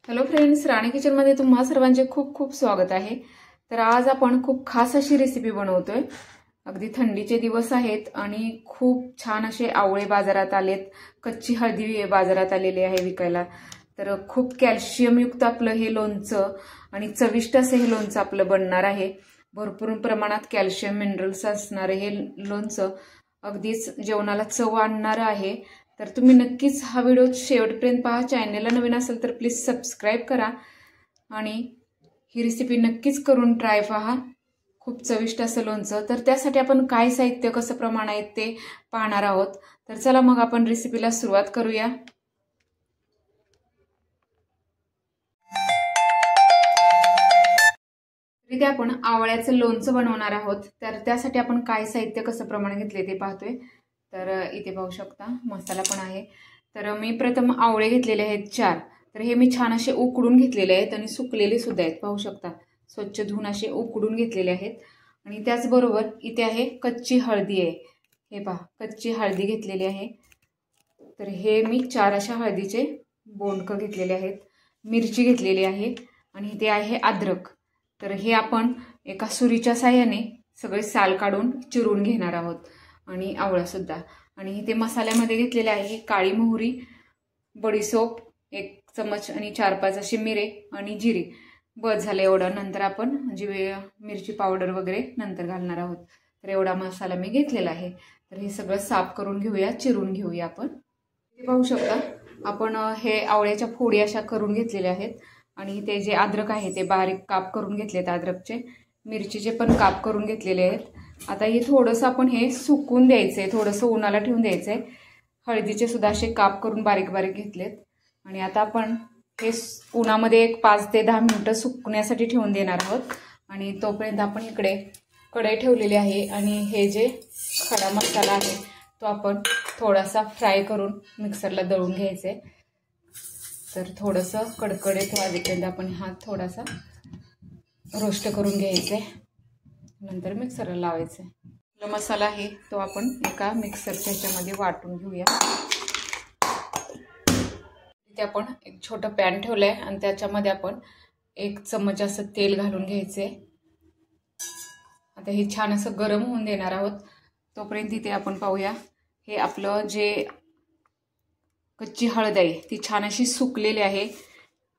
Hello friends, राणी kitchen मध्ये तुम्हा सर्वांचे खूप खूप स्वागत आहे। तर आज आपण खूप खास अशी रेसिपी बनवतोय। अगदी थंडीचे दिवस आहेत आणि खूप छान असे आवळे बाजारात आलेत, कच्ची हळदी बाजारात आलेली आहे विकायला। तर खूप कॅल्शियम युक्त आपलं हे लोणचं आणि चविष्ट असे हे लोणचं आपलं बनणार आहे। भरपूर प्रमाणात कॅल्शियम मिनरल्स असणारे हे लोणचं अगदीच जेवणाला चव आणणार आहे। तर तुम्ही नक्कीच हा व्हिडिओ शेवटपर्यंत पहा। चॅनलला नवीन असेल तर प्लीज सबस्क्राइब करा आणि ही रेसिपी नक्कीच करून ट्राय पहा। खूप चविष्ट असं लोणचं। तर त्यासाठी आपण काय साहित्य कसं प्रमाण आहे ते पाहणार आहोत। तर चला मग आपण रेसिपीला सुरुवात करूया। इथे आपण आवळ्याचं लोणचं बनवणार आहोत। तर त्यासाठी आपण काय साहित्य कसं प्रमाण घेतले ते पाहतोय। तर इथे पाहू शकता मसाला पण आहे। तर मी प्रथम आवळे घेतलेले आहेत 4। तर हे मी छान असे उकडून घेतलेले आहेत आणि सुकलेले सुद्धा आहेत, पाहू शकता स्वच्छ धुवून असे उकडून घेतलेले आहेत। आणि त्याचबरोबर इथे आहे कच्ची हळदी आहे, हे पहा कच्ची हळदी घेतलेली आहे। तर हे मी 4 अशा हळदीचे बोंडकं घेतलेले आहेत। मिरची घेतलेली आहे आणि इथे आहे अद्रक। तर हे आपण एका सुरीच्या साहाय्याने सगळे साल काढून चिरून घेणार आहोत आणि आवळा सुद्धा। आणि इथे मसाल्यामध्ये घेतलेले आहे काळी मोहरी, बडीसोप 1 चमच आणि 4-5 असे मिरे आणि जिरे। बस झालं एवढं। नंतर आपण म्हणजे मिरची पावडर वगैरे नंतर घालणार आहोत। तर एवढा मसाला मी घेतलेला आहे। तर हे सगळं साफ करून घेऊया, चिरून घेऊया आपण। हे पाहू शकता आपण हे आवळ्याच्या फोडी अशा करून घेतलेल्या आहेत आणि ते जे अद्रक आहे ते बारीक काप करून घेतलेत अद्रकचे। मिरचीचे पण काप करून घेतलेले आहेत। आता हे थोडंसं आपण हे सुकून द्यायचंय, थोडंसं उन्हाला ठेवून द्यायचंय। हळदीचे सुद्धा असे काप करून बारीक बारीक घेतलेत आणि आता आपण हे उन्हामध्ये एक 5 ते 10 मिनिटं सुकण्यासाठी ठेवून देणार आहोत। आणि तोपर्यंत आपण इकडे कढई ठेवलेली आहे आणि हे जे खडा मसाला आहे तो आपण थोडासा फ्राय करून मिक्सरला दळून घ्यायचे। तर थोडंसं कडकडीत वाजेपर्यंत आपण हा थोडासा रोस्ट करून घ्यायचे, नंतर मिक्सरला लावायचे। जो मसाला आहे तो आपण एका मिक्सरच्या ह्याच्यामध्ये वाटून घेऊया। इथे आपण एक छोटं पॅन ठेवलंय आणि त्याच्यामध्ये आपण 1 चमच असं तेल घालून घ्यायचे। आता हे छान असं गरम होऊन देणार आहोत। तोपर्यंत इथे आपण पाहूया हे आपलं जे कच्ची हळद आहे ती छान अशी सुकलेली आहे।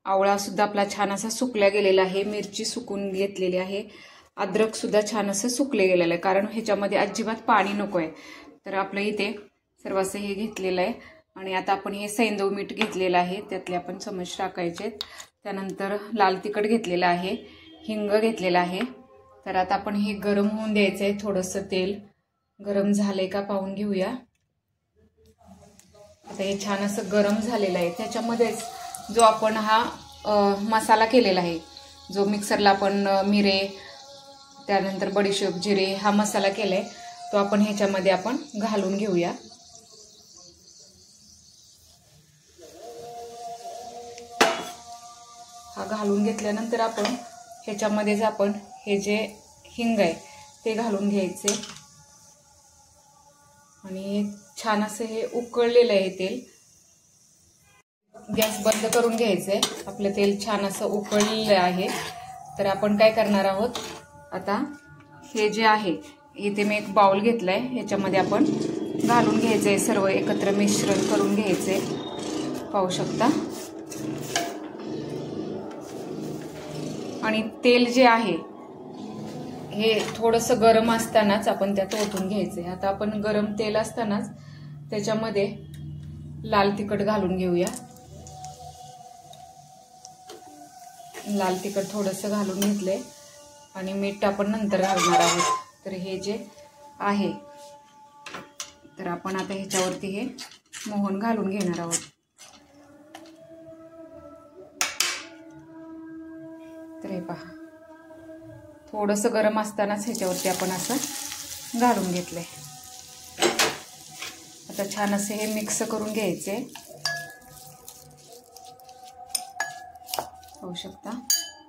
आवळा सुद्धा आपला छान असा सुकला गेलेला आहे। मिरची सुकून घेतलेली आहे। अद्रक सुद्धा छान असं सुकले गेलेलं आहे, कारण ह्याच्यामध्ये अजिबात पाणी नको आहे। तर आपलं इथे सर्व असं हे घेतलेलं आहे। आणि आता आपण हे सैंधव मीठ घेतलेलं आहे, त्यातले आपण चमच टाकायचे। त्यानंतर लाल तिखट घेतलेलं आहे, हिंग घेतलेला आहे। तर आता आपण हे गरम होऊन द्यायचंय। थोडंसं तेल गरम झालंय का पाहून घेऊया। आता हे छान असं गरम झालेलं आहे। त्याच्यामध्येच जो आपण हा मसाला केलेला आहे, जो मिक्सरला आपण मिरे त्यानंतर बडीशोप जिरे हा मसाला केलाय तो आपण ह्याच्यामध्ये आपण घालून घेऊया। हा घालून घेतल्यानंतर आपण ह्याच्यामध्येच आपण हे जे हिंग आहे ते घालून घ्यायचे आणि छान असं हे उकळलेलं आहे तेल। गॅस बंद करून घ्यायचंय। आपलं तेल छान असं उकळलेलं आहे। तर आपण काय करणार आहोत, आता हे जे आहे इथे मी एक बाउल घेतलाय, ह्याच्यामध्ये आपण घालून घ्यायचंय, सर्व एकत्र मिश्रण करून घ्यायचंय, पाहू शकता। आणि तेल जे आहे हे थोडंसं गरम असतानाच आपण त्यात ओतून घ्यायचंय। आता आपण गरम तेल असतानाच त्याच्यामध्ये लाल तिखट घालून घेऊया। लाल तिखट थोडंसं घालून घेतलंय आणि मीठ आपण नंतर घालणार आहोत। तर हे जे आहे तर आपण आता ह्याच्यावरती हे मोहन घालून घेणार आहोत। तर हे पहा थोडंसं गरम असतानाच ह्याच्यावरती आपण असं घालून घेतलंय। आता छान असे हे मिक्स करून घ्यायचे, पाहू शकता।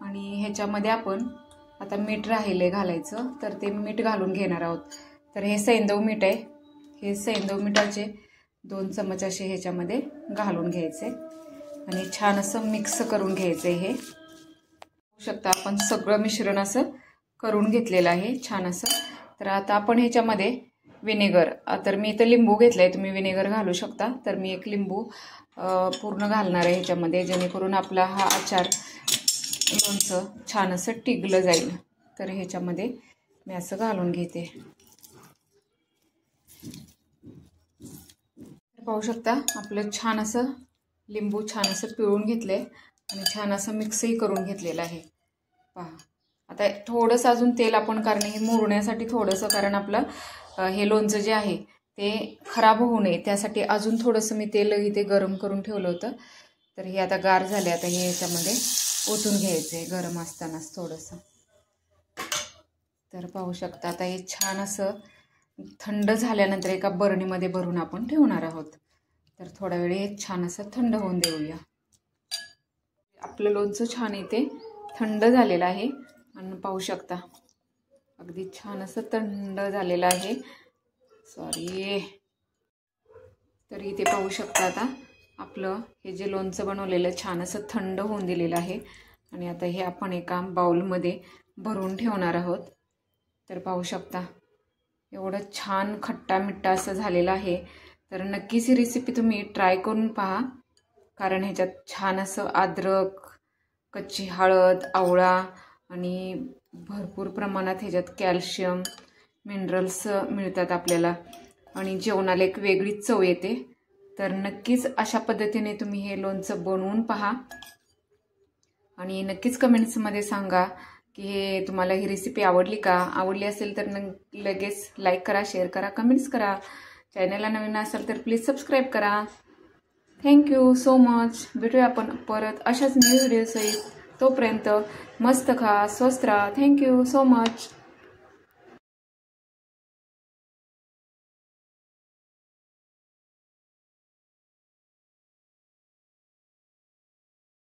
आणि ह्याच्यामध्ये आपण आता मीठ राहिलंय घालायचं, तर ते मीठ घालून घेणार आहोत। तर हे सैंधव मीठ आहे, हे सैंधव मिठाचे 2 चमच असे ह्याच्यामध्ये घालून घ्यायचे आणि छान असं मिक्स करून घ्यायचं आहे. हे बघू शकता आपण सगळं मिश्रण असं करून घेतलेलं आहे छान असं. तर आता आपण ह्याच्यामध्ये विनेगर, तर मी इथं लिंबू घेतलाय, तुम्ही विनेगर घालू शकता. तर मी एक लिंबू पूर्ण घालणार आहे ह्याच्यामध्ये, जेणेकरून आपला हा आचार लोणचं छान असं टिकलं जाईल. तर ह्याच्यामध्ये मी असं घालून घेते. पाहू शकता आपलं छान असं लिंबू छान असं पिळून घेतलंय आणि छान असं मिक्सही करून घेतलेलं आहे. पहा आता थोडंसं अजून तेल आपण, कारण हे मुरण्यासाठी थोडंसं, कारण आपलं हे लोणचं जे आहे ते खराब होऊ नये त्यासाठी अजून थोडंसं मी तेल इथे गरम करून ठेवलं होतं. तर हे आता गार झाले. आता हे याच्यामध्ये ओतून घ्यायचं आहे गरम असतानाच थोडंसं. तर पाहू शकता आता हे छान असं थंड झाल्यानंतर एका बरणीमध्ये भरून आपण ठेवणार आहोत. तर थोडा वेळ हे छान असं थंड होऊन देऊया. आपलं लोणचं छान इथे थंड झालेलं आहे आणि पाहू शकता अगदी छान असं थंड झालेलं आहे. सॉरी. तर इथे पाहू शकता आता आपलं हे जे लोणचं बनवलेलं छान असं थंड होऊन दिलेलं आहे आणि आता हे आपण एका बाउलमध्ये भरून ठेवणार आहोत. तर पाहू शकता एवढं छान खट्टा मिठ्ठा असं झालेलं आहे. तर नक्कीच ही रेसिपी तुम्ही ट्राय करून पहा, कारण ह्याच्यात छान असं अद्रक, कच्ची हळद, आवळा आणि भरपूर प्रमाणात ह्याच्यात कॅल्शियम, मिनरल्स मिळतात आपल्याला आणि जेवणाला एक वेगळीच चव येते. तर नक्कीच अशा पद्धतीने तुम्ही हे लोणचं बनवून पहा आणि नक्कीच कमेंट्समध्ये सांगा की हे तुम्हाला ही रेसिपी आवडली का. आवडली असेल तर लगेच लाईक करा, शेअर करा, कमेंट्स करा. चॅनलला नवीन असाल तर प्लीज सबस्क्राईब करा. Thank you so much. भेटूया आपण परत अशाच न्यू व्हिडिओसहित. तोपर्यंत मस्त खा, स्वस्त राहा. Thank you so much.